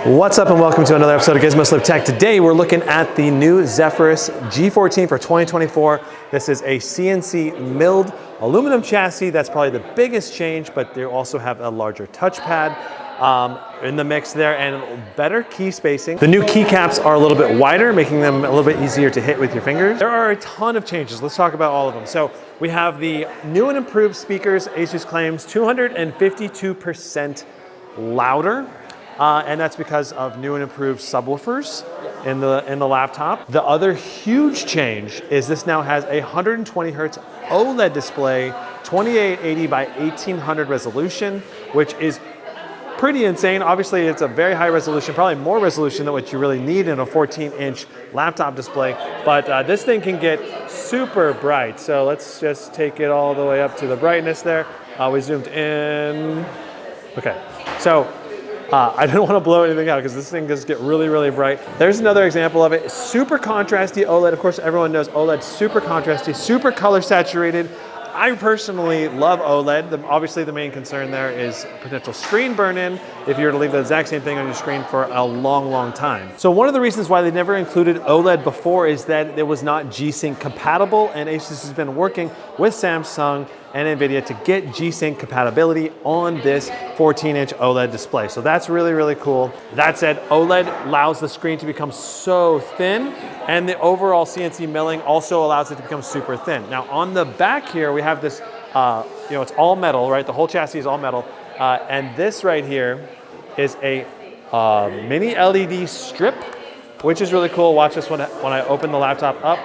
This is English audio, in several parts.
What's up and welcome to another episode of Gizmo Slip Tech. Today we're looking at the new Zephyrus G14 for 2024. This is a CNC milled aluminum chassis. That's probably the biggest change, but they also have a larger touchpad in the mix there and better key spacing. The new keycaps are a little bit wider, making them a little bit easier to hit with your fingers. There are a ton of changes. Let's talk about all of them. So we have the new and improved speakers. Asus claims 252% louder. And that's because of new and improved subwoofers in the laptop. The other huge change is this now has a 120 hertz OLED display, 2880 by 1800 resolution, which is pretty insane. Obviously, it's a very high resolution, probably more resolution than what you really need in a 14-inch laptop display. But this thing can get super bright. So let's just take it all the way up to the brightness there. We zoomed in. Okay, so I didn't want to blow anything out because this thing does get really, really bright. There's another example of it. Super contrasty OLED. Of course, everyone knows OLED, super contrasty, super color saturated. I personally love OLED. Obviously, the main concern there is potential screen burn-in if you were to leave the exact same thing on your screen for a long, long time. So one of the reasons why they never included OLED before is that it was not G-Sync compatible, and Asus has been working with Samsung and NVIDIA to get G-Sync compatibility on this 14-inch OLED display. So that's really, really cool. That said, OLED allows the screen to become so thin, and the overall CNC milling also allows it to become super thin. Now on the back here, we have this, it's all metal, right? The whole chassis is all metal. And this right here is a mini LED strip, which is really cool. Watch this when I open the laptop up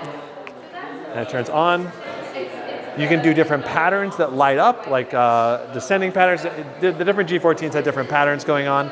and it turns on. You can do different patterns that light up, like descending patterns. The different G14s have different patterns going on.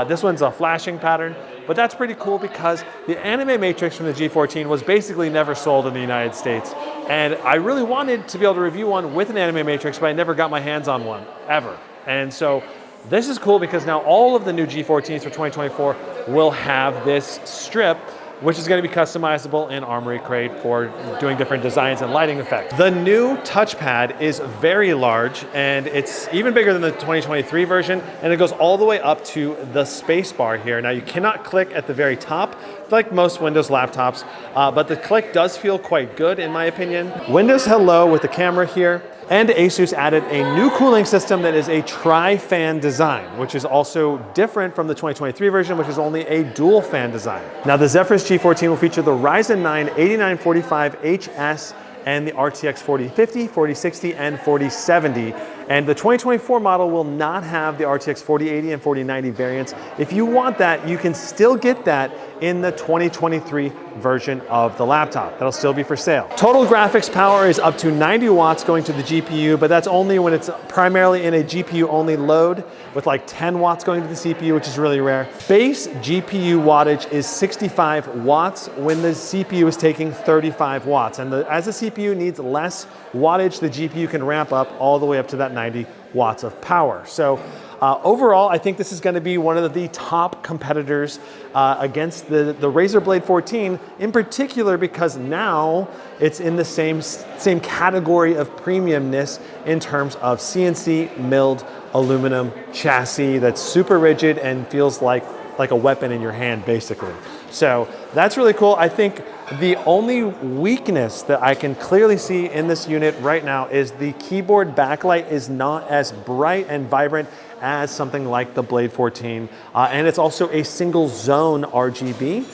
This one's a flashing pattern, but that's pretty cool because the anime matrix from the G14 was basically never sold in the United States. And I really wanted to be able to review one with an anime matrix, but I never got my hands on one, ever. And so this is cool because now all of the new G14s for 2024 will have this strip, which is going to be customizable in Armory Crate for doing different designs and lighting effects. The new touchpad is very large, and it's even bigger than the 2023 version, and it goes all the way up to the space bar here. Now you cannot click at the very top, like most Windows laptops, but the click does feel quite good in my opinion. Windows Hello with the camera here. And Asus added a new cooling system that is a tri-fan design, which is also different from the 2023 version, which is only a dual fan design. Now the Zephyrus G14 will feature the Ryzen 9 8945HS and the RTX 4050, 4060, and 4070. And the 2024 model will not have the RTX 4080 and 4090 variants. If you want that, you can still get that in the 2023 version of the laptop. That'll still be for sale. Total graphics power is up to 90 watts going to the GPU, but that's only when it's primarily in a GPU only load with like 10 watts going to the CPU, which is really rare. Base GPU wattage is 65 watts when the CPU is taking 35 watts. And as the CPU needs less wattage, the GPU can ramp up all the way up to that 90 watts of power. So overall, I think this is going to be one of the top competitors against the Razer Blade 14, in particular because now it's in the same category of premiumness in terms of CNC milled aluminum chassis that's super rigid and feels like a weapon in your hand, basically. So that's really cool. I think the only weakness that I can clearly see in this unit right now is the keyboard backlight is not as bright and vibrant as something like the Blade 14. And it's also a single zone RGB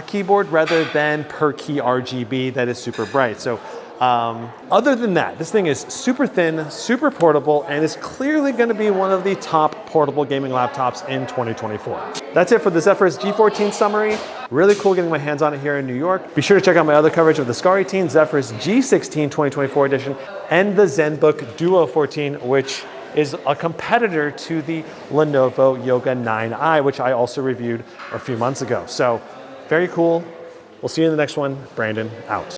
keyboard rather than per key RGB that is super bright. So other than that, this thing is super thin, super portable, and is clearly going to be one of the top portable gaming laptops in 2024. That's it for the Zephyrus G14 summary. Really cool getting my hands on it here in New York. Be sure to check out my other coverage of the Scar 18, Zephyrus G16 2024 edition, and the ZenBook Duo 14, which is a competitor to the Lenovo Yoga 9i, which I also reviewed a few months ago. So very cool. We'll see you in the next one. Brandon out.